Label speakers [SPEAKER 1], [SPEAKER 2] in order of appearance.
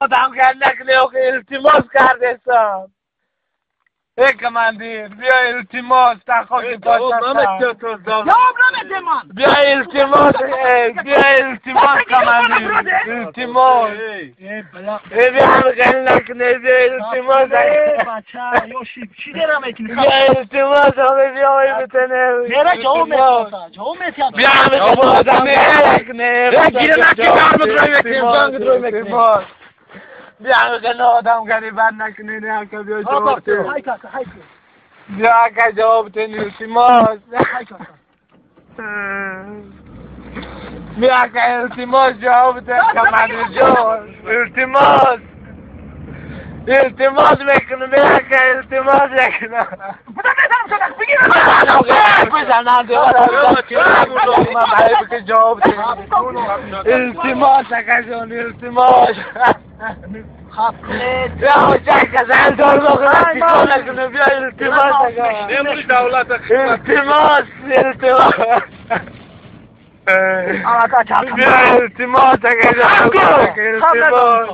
[SPEAKER 1] آدم نکنه که التماس کرده سام ای کماندیر بیا التماس در خاک پاس بیا التماس کماندیر التماس ای بیا همه نکنه بیا التماس بیا التماس همه بیا های بتنه بیا همه آدم نکنه بیا که آدم گریبان نکنه نه که بیا جواب ده بیا که جواب ده التماس بیا که التماس جواب ده کماندیر جان التماس میکنه بیا که التماس میکنه بزنم که جواب ده التماس کجان التماس بیا چک زن دور بخواه کنه بیا التماس نموری دولت التماس بیا التماس کجان التماس